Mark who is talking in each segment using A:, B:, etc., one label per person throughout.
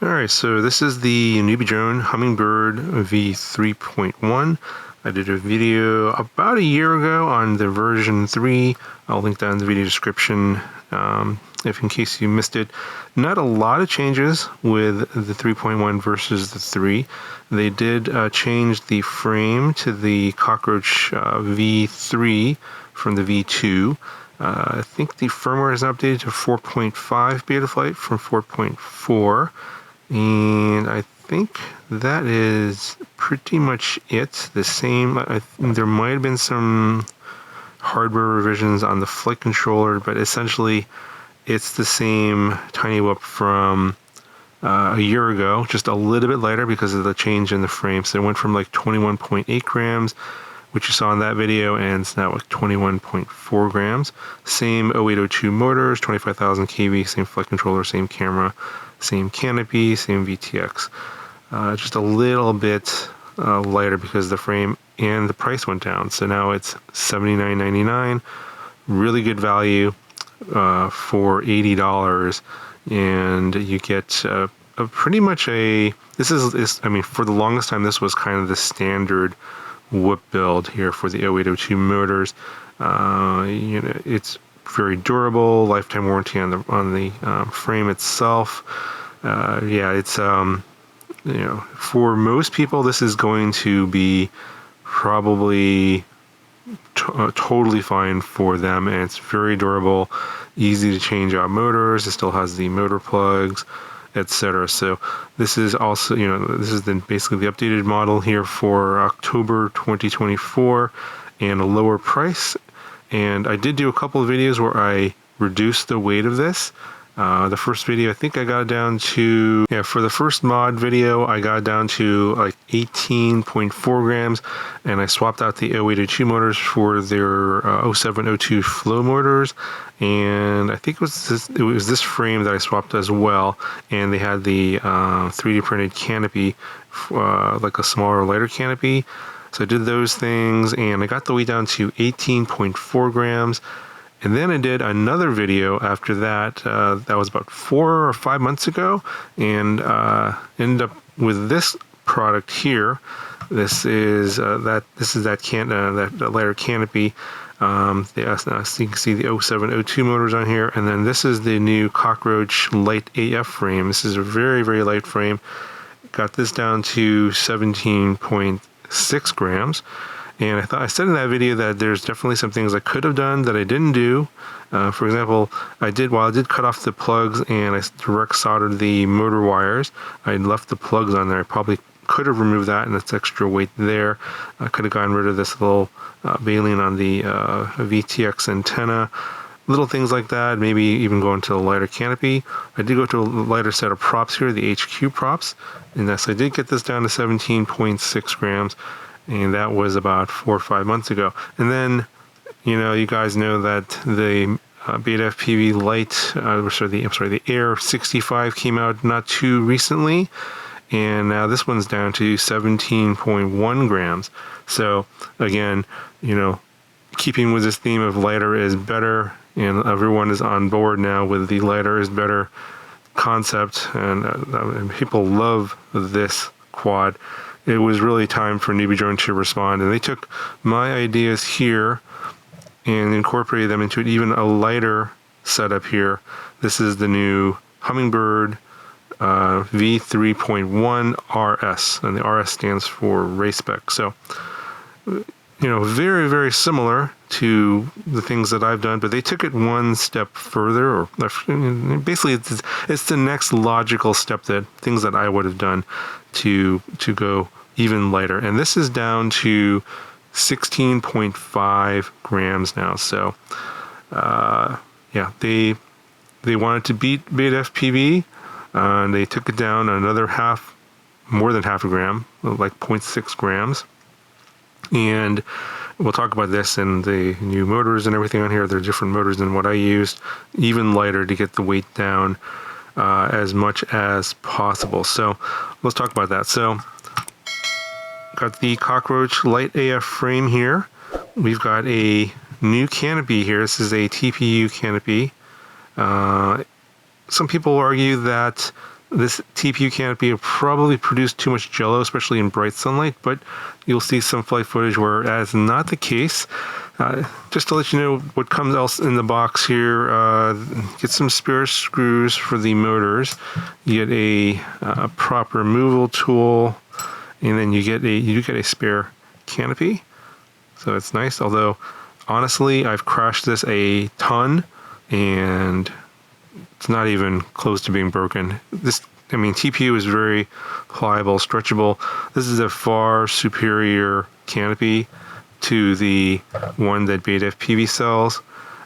A: Alright, so this is the NewBeeDrone Hummingbird V3.1. I did a video about a year ago on the version 3. I'll link that in the video description if in case you missed it. Not a lot of changes with the 3.1 versus the 3. They did change the frame to the Cockroach V3 from the V2. I think the firmware is updated to 4.5 beta flight from 4.4. And I think that is pretty much it. The same, there might have been some hardware revisions on the flight controller, but essentially it's the same tiny whoop from a year ago, just a little bit lighter because of the change in the frame. So it went from like 21.8 grams, which you saw in that video, and it's now like 21.4 grams. Same 0802 motors, 25,000 kV, same flight controller, same camera, same canopy, same VTX. Just a little bit lighter because the frame and the price went down. So now it's $79.99. Really good value for $80, and you get pretty much a. This is I mean, for the longest time, this was kind of the standard whip build here for the 0802 motors. You know, it's very durable, lifetime warranty on the frame itself. Yeah, it's you know, for most people this is going to be probably totally fine for them, and it's very durable, easy to change out motors. It still has the motor plugs, etc. So this is also, you know, this is basically the updated model here for October 2024 and a lower price. And I did do a couple of videos where I reduced the weight of this. The first video, I think I got down to, yeah, for the first mod video, I got down to like 18.4 grams, and I swapped out the 0802 motors for their 0702 flow motors. And I think it was this frame that I swapped as well, and they had the 3D printed canopy, like a smaller, lighter canopy. So I did those things, and I got the weight down to 18.4 grams. And then I did another video after that. That was about 4 or 5 months ago, and ended up with this product here. This is that lighter canopy. So you can see the 0702 motors on here, and then this is the new Cockroach Light AF frame. This is a very, very light frame. Got this down to 17.6 grams. And I said in that video that there's definitely some things I could have done that I didn't do. For example, while I did cut off the plugs and I direct soldered the motor wires, I left the plugs on there. I probably could have removed that, and that's extra weight there. I could have gotten rid of this little baleen on the VTX antenna. Little things like that, maybe even go into a lighter canopy. I did go to a lighter set of props here, the HQ props, and thus I did get this down to 17.6 grams. And that was about 4 or 5 months ago. And then, you know, you guys know that the Beta FPV Lite, the Air 65 came out not too recently, and now this one's down to 17.1 grams. So again, you know, keeping with this theme of lighter is better, and everyone is on board now with the lighter is better concept, and people love this quad. It was really time for NewBeeDrone to respond, and they took my ideas here and incorporated them into even a lighter setup here. This is the new Hummingbird V3.1 RS, and the RS stands for RaceSpec. So, you know, very, very similar to the things that I've done, but they took it one step further, or basically it's the next logical step, that things that I would have done to go even lighter. And this is down to 16.5 grams now. So yeah, they wanted to beat Beta FPV, and they took it down another more than half a gram, like 0.6 grams. And we'll talk about this and the new motors and everything on here. They're different motors than what I used, even lighter to get the weight down as much as possible. So let's talk about that. So got the Cockroach Light AF frame here. We've got a new canopy here. This is a TPU canopy. Some people argue that this TPU canopy will probably produce too much jello, especially in bright sunlight, but you'll see some flight footage where that is not the case. Just to let you know what comes else in the box here, get some spare screws for the motors, you get a prop removal tool, and then you do get a spare canopy, so it's nice. Although honestly, I've crashed this a ton, and it's not even close to being broken. TPU is very pliable, stretchable. This is a far superior canopy to the one that Beta FPV sells,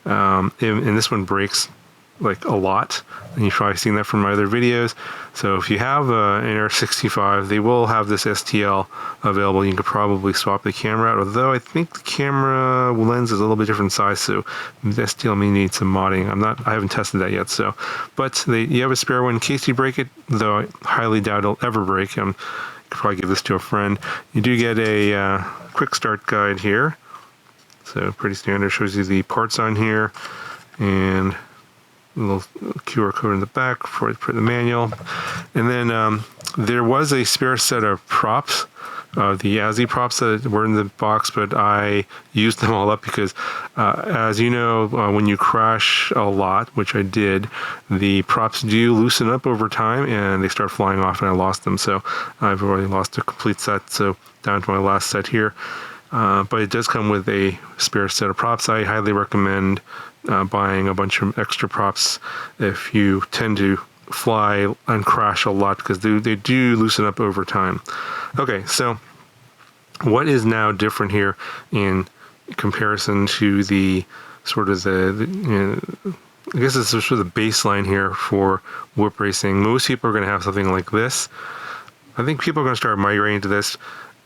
A: and this one breaks like a lot, and you've probably seen that from my other videos. So if you have an AR65, they will have this STL available. You could probably swap the camera out, although I think the camera lens is a little bit different size, so the STL may need some modding. I haven't tested that yet. So, but you have a spare one in case you break it, though I highly doubt it'll ever break. You could probably give this to a friend. You do get a quick start guide here, so pretty standard. Shows you the parts on here, and a little QR code in the back before I put in the manual. And then there was a spare set of props, the ASI props that were in the box, but I used them all up because, as you know, when you crash a lot, which I did, the props do loosen up over time and they start flying off, and I lost them. So I've already lost a complete set, so down to my last set here. But it does come with a spare set of props. I highly recommend buying a bunch of extra props if you tend to fly and crash a lot, because they do loosen up over time. Okay, so what is now different here in comparison to the sort of I guess it's sort of the baseline here for whip racing. Most people are going to have something like this. I think people are going to start migrating to this.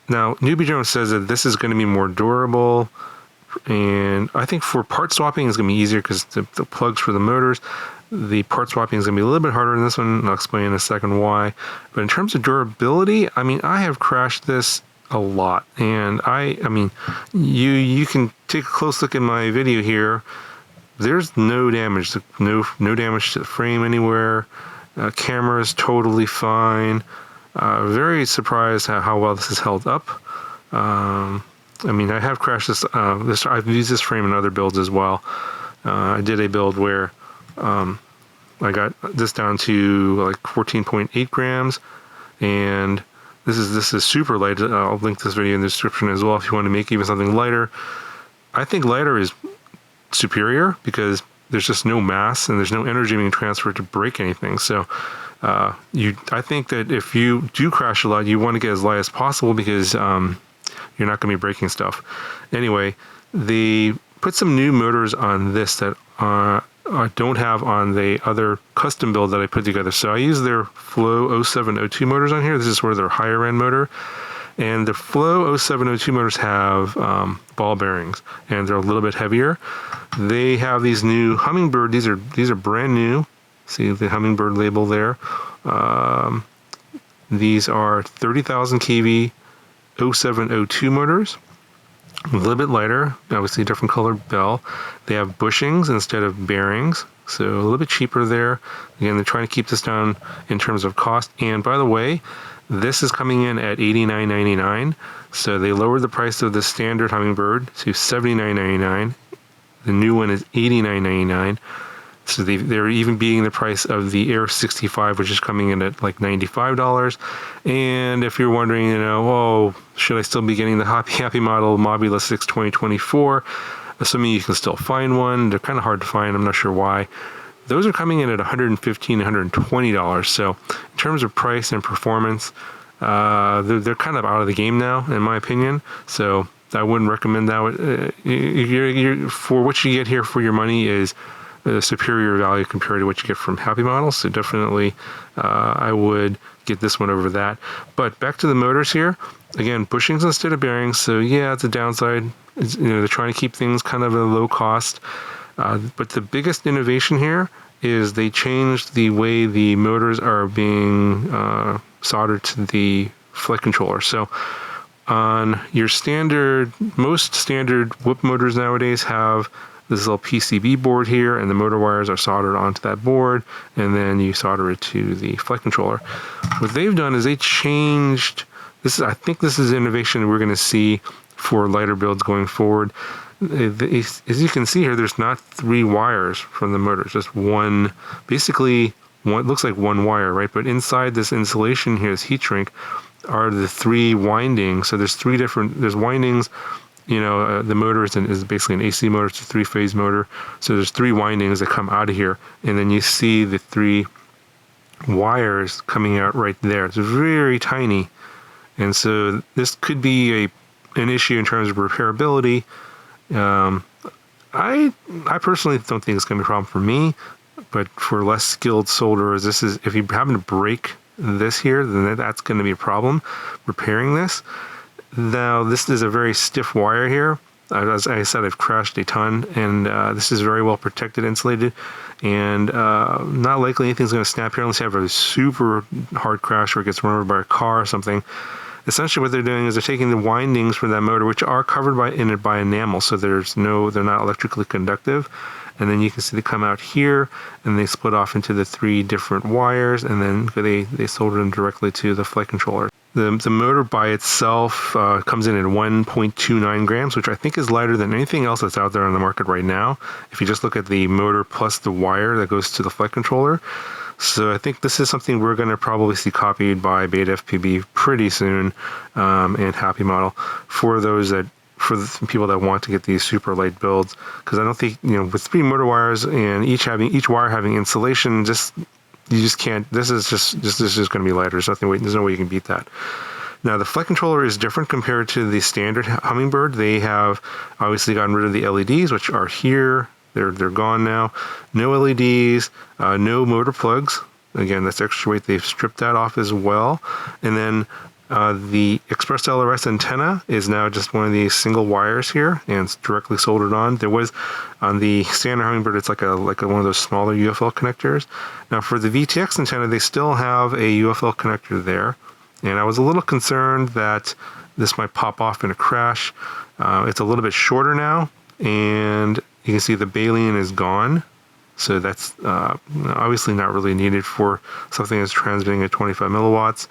A: Now, NewBeeDrone says that this is going to be more durable, and I think for part swapping it's going to be easier because the plugs for the motors, the part swapping is going to be a little bit harder in this one, and I'll explain in a second why. But in terms of durability, I have crashed this a lot, and you can take a close look in my video here. There's no damage, no damage to the frame anywhere. Camera is totally fine. Very surprised how well this has held up. I have crashed this. I've used this frame in other builds as well. I did a build where I got this down to like 14.8 grams, and this is super light. I'll link this video in the description as well if you want to make even something lighter. I think lighter is superior because there's just no mass and there's no energy being transferred to break anything. So I think that if you do crash a lot, you want to get as light as possible because you're not going to be breaking stuff. Anyway, they put some new motors on this that I don't have on the other custom build that I put together. So I use their Flow 0702 motors on here. This is sort of their higher end motor. And the Flow 0702 motors have ball bearings, and they're a little bit heavier. They have these new Hummingbird. These are brand new. See the Hummingbird label there. These are 30,000 kV 0702 motors. A little bit lighter, obviously a different colored bell. They have bushings instead of bearings, so a little bit cheaper there. Again, they're trying to keep this down in terms of cost. And by the way, this is coming in at $89.99, so they lowered the price of the standard Hummingbird to $79.99. The new one is $89.99. So they're even beating the price of the Air 65, which is coming in at like $95. And if you're wondering, should I still be getting the Happy Model Mobula 6 2024? Assuming you can still find one. They're kind of hard to find. I'm not sure why. Those are coming in at $115, $120. So in terms of price and performance, they're kind of out of the game now, in my opinion. So I wouldn't recommend that. For what you get here for your money is a superior value compared to what you get from Happy Models. So definitely I would get this one over that. But back to the motors here. Again, bushings instead of bearings. So yeah, it's a downside. They're trying to keep things kind of at a low cost. But the biggest innovation here is they changed the way the motors are being soldered to the flight controller. So on your most standard whip motors nowadays have this little PCB board here, and the motor wires are soldered onto that board, and then you solder it to the flight controller. What they've done is they changed this. I think this is innovation we're going to see for lighter builds going forward. As you can see here, there's not 3 wires from the motor, just one, basically one, looks like one wire, right? But inside this insulation here, this heat shrink, are the 3 windings. So there's 3 different, there's windings, you know, the motor is basically an AC motor, it's a 3-phase motor. So there's 3 windings that come out of here, and then you see the 3 wires coming out right there. It's very tiny. And so this could be an issue in terms of repairability. I personally don't think it's going to be a problem for me, but for less skilled solderers, this is, if you happen to break this here, then that's going to be a problem repairing this. Now, this is a very stiff wire here. As I said, I've crashed a ton, and this is very well protected, insulated, and not likely anything's going to snap here unless you have a super hard crash or it gets run over by a car or something. Essentially what they're doing is they're taking the windings for that motor, which are covered by enamel, so they're not electrically conductive, and then you can see they come out here and they split off into the 3 different wires, and then they solder them directly to the flight controller. The motor by itself comes in at 1.29 grams, which I think is lighter than anything else that's out there on the market right now, if you just look at the motor plus the wire that goes to the flight controller. So I think this is something we're going to probably see copied by Beta FPV pretty soon, and Happy Model for the people that want to get these super light builds, because I don't think, you know, with 3 motor wires and each wire having insulation, you just can't. This is just going to be lighter. There's no way you can beat that. Now the flight controller is different compared to the standard Hummingbird. They have obviously gotten rid of the LEDs, which are here. They're gone now. No LEDs, no motor plugs. Again, that's extra weight. They've stripped that off as well. And then the Express LRS antenna is now just one of these single wires here, and it's directly soldered on. There was on the standard Hummingbird, it's like one of those smaller UFL connectors. Now for the VTX antenna, they still have a UFL connector there, and I was a little concerned that this might pop off in a crash. It's a little bit shorter now, and you can see the baleen is gone. So that's obviously not really needed for something that's transmitting at 25 milliwatts.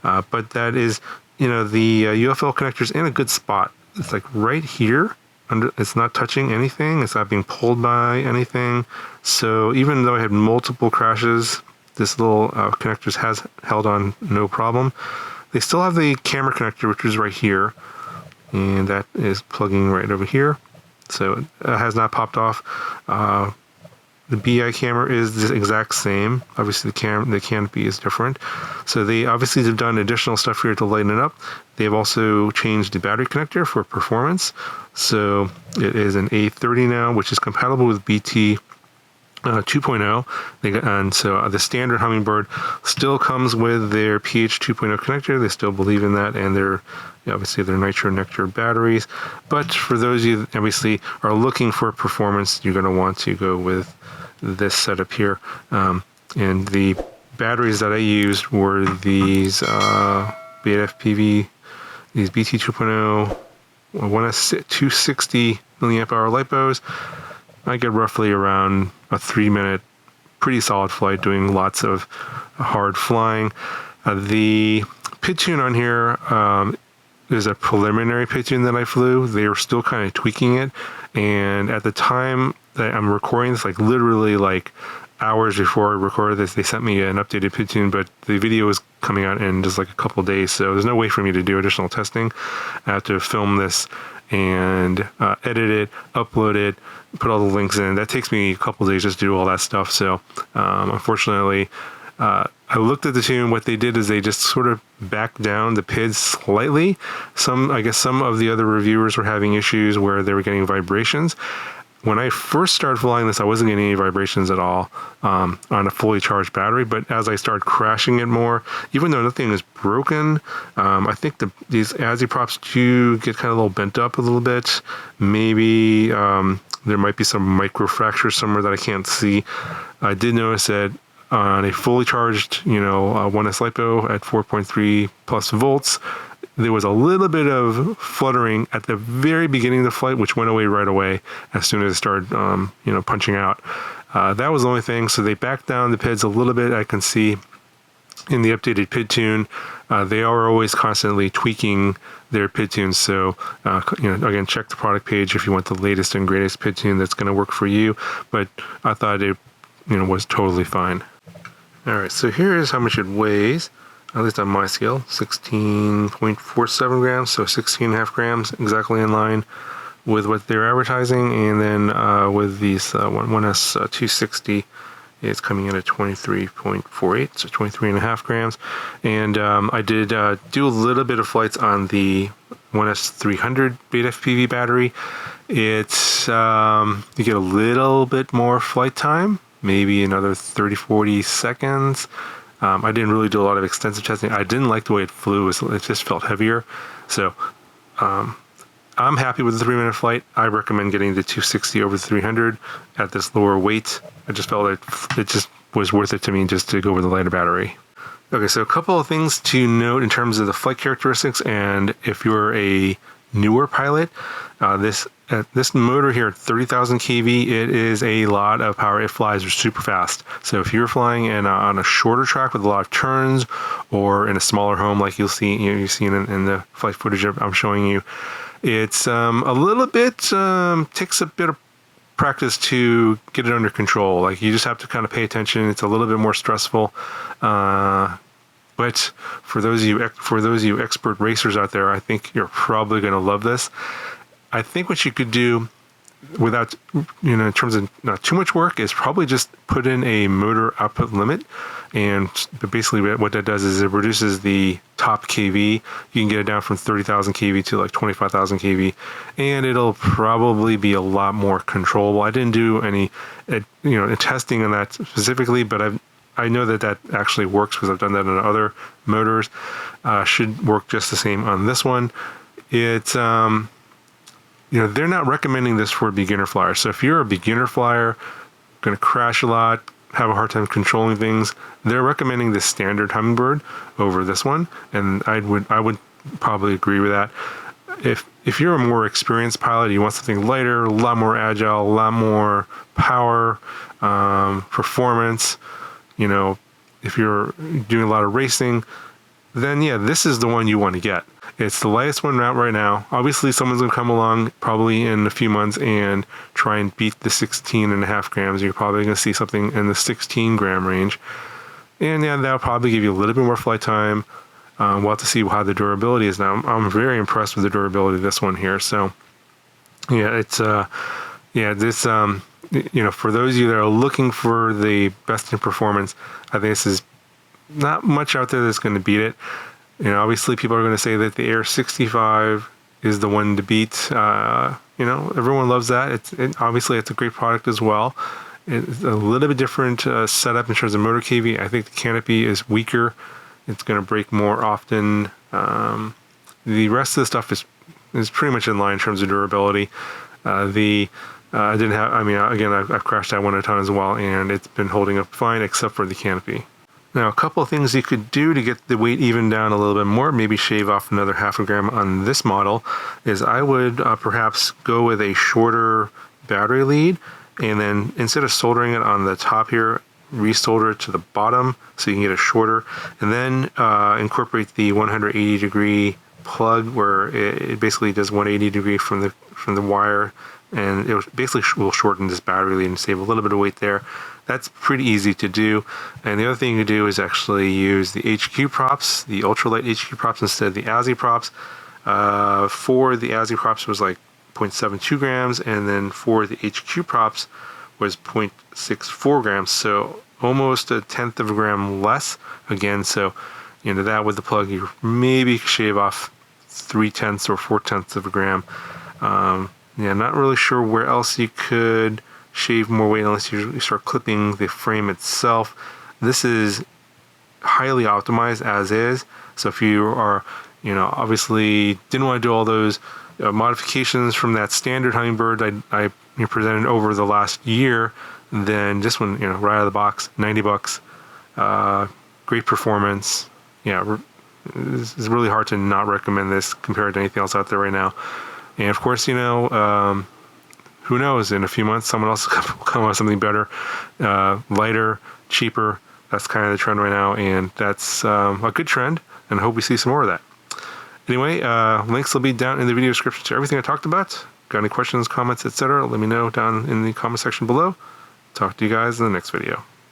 A: But that is, you know, the UFL connector's in a good spot. It's like right here. It's not touching anything. It's not being pulled by anything. So even though I had multiple crashes, this little connector has held on no problem. They still have the camera connector, which is right here. And that is plugging right over here. So it has not popped off. The BI camera is the exact same. Obviously the canopy is different. So they obviously have done additional stuff here to lighten it up. They've also changed the battery connector for performance. So it is an A30 now, which is compatible with BT 2.0. And so the standard Hummingbird still comes with their PH 2.0 connector. They still believe in that, and obviously they're nitro nectar batteries. But for those of you that obviously are looking for performance, you're going to want to go with this setup here. And the batteries that I used were these Beta FPV, these BT 2.0 260 milliamp hour lipos. I get roughly around a 3-minute pretty solid flight doing lots of hard flying. The PID tune on here is a preliminary PID tune that I flew. They were still kind of tweaking it, and at the time that I'm recording this, like literally like hours before I recorded this, they sent me an updated PID tune, but the video is coming out in just like a couple days, so there's no way for me to do additional testing. I have to film this and edit it, upload it, put all the links in. That takes me a couple days just to do all that stuff. So unfortunately, I looked at the tune. What they did is they just sort of backed down the PID slightly. I guess some of the other reviewers were having issues where they were getting vibrations. When I first started flying this, I wasn't getting any vibrations at all on a fully charged battery. But as I started crashing it more, even though nothing is broken, I think these aziprops do get kind of a little bent up a little bit. Maybe there might be some micro fractures somewhere that I can't see. I did notice that on a fully charged, 1S LiPo at 4.3 plus volts, there was a little bit of fluttering at the very beginning of the flight, which went away right away as soon as it started, punching out. That was the only thing. So they backed down the PIDs a little bit. I can see in the updated PID tune, they are always constantly tweaking their PID tunes. So, again, check the product page if you want the latest and greatest PID tune that's going to work for you. But I thought it, was totally fine. All right, so here is how much it weighs, at least on my scale, 16.47 grams, so 16.5 grams, exactly in line with what they're advertising. And then with these 1S 260, it's coming in at 23.48, so 23.5 grams. And I did do a little bit of flights on the 1S 300 beta FPV battery. It's, you get a little bit more flight time, maybe another 30-40 seconds. I didn't really do a lot of extensive testing. I didn't like the way it flew. It just felt heavier. So I'm happy with the 3-minute flight. I recommend getting the 260 over the 300 at this lower weight. I just felt like it just was worth it to me just to go with the lighter battery. Okay, so a couple of things to note in terms of the flight characteristics, and if you're a newer pilot, this motor here at 30,000 kV, it is a lot of power. It flies super fast. So if you're flying on a shorter track with a lot of turns, or in a smaller home like you've seen in the flight footage I'm showing you, it's a little bit takes a bit of practice to get it under control. Like, you just have to kind of pay attention. It's a little bit more stressful. But for those of you expert racers out there, I think you're probably going to love this. I think what you could do without, in terms of not too much work, is probably just put in a motor output limit. And basically what that does is it reduces the top KV. You can get it down from 30,000 kV to like 25,000 kV, and it'll probably be a lot more controllable. I didn't do any, testing on that specifically, but I know that actually works because I've done that on other motors. Should work just the same on this one. It's, they're not recommending this for beginner flyers. So if you're a beginner flyer, going to crash a lot, have a hard time controlling things, they're recommending the standard Hummingbird over this one, and I would probably agree with that. If you're a more experienced pilot, you want something lighter, a lot more agile, a lot more power, performance, if you're doing a lot of racing, then yeah, this is the one you want to get. It's the lightest one out right now. Obviously, someone's going to come along probably in a few months and try and beat the 16.5 grams. You're probably going to see something in the 16 gram range. And yeah, that'll probably give you a little bit more flight time. We'll have to see how the durability is now. I'm very impressed with the durability of this one here. So yeah, it's, this, for those of you that are looking for the best in performance, I think this is not much out there that's going to beat it. Obviously people are going to say that the Air 65 is the one to beat. Everyone loves that. Obviously it's a great product as well. It's a little bit different setup in terms of motor KV. I think the canopy is weaker. It's going to break more often. The rest of the stuff is pretty much in line in terms of durability. I've crashed that one a ton as well, and it's been holding up fine except for the canopy. Now, a couple of things you could do to get the weight even down a little bit more, maybe shave off another 0.5 gram on this model, is I would perhaps go with a shorter battery lead, and then instead of soldering it on the top here, resolder it to the bottom so you can get it shorter, and then incorporate the 180 degree plug where it basically does 180 degree from the wire, and it basically will shorten this battery lead and save a little bit of weight there. That's pretty easy to do. And the other thing you do is actually use the HQ props, the ultralight HQ props instead of the ASI props. For the ASI props was like 0.72 grams, and then for the HQ props was 0.64 grams, so almost 1/10 of a gram less. Again, so that with the plug, you maybe shave off 3/10 or 4/10 of a gram. Not really sure where else you could shave more weight unless you start clipping the frame itself. This is highly optimized as is. So if you are, obviously didn't want to do all those modifications from that standard Hummingbird I presented over the last year, then this one, right out of the box, $90, great performance. it's really hard to not recommend this compared to anything else out there right now. And of course, who knows, in a few months someone else will come up with something better, lighter, cheaper. That's kind of the trend right now, and that's a good trend, and I hope we see some more of that. Anyway, links will be down in the video description to everything I talked about. Got any questions, comments, etc., let me know down in the comment section below. Talk to you guys in the next video.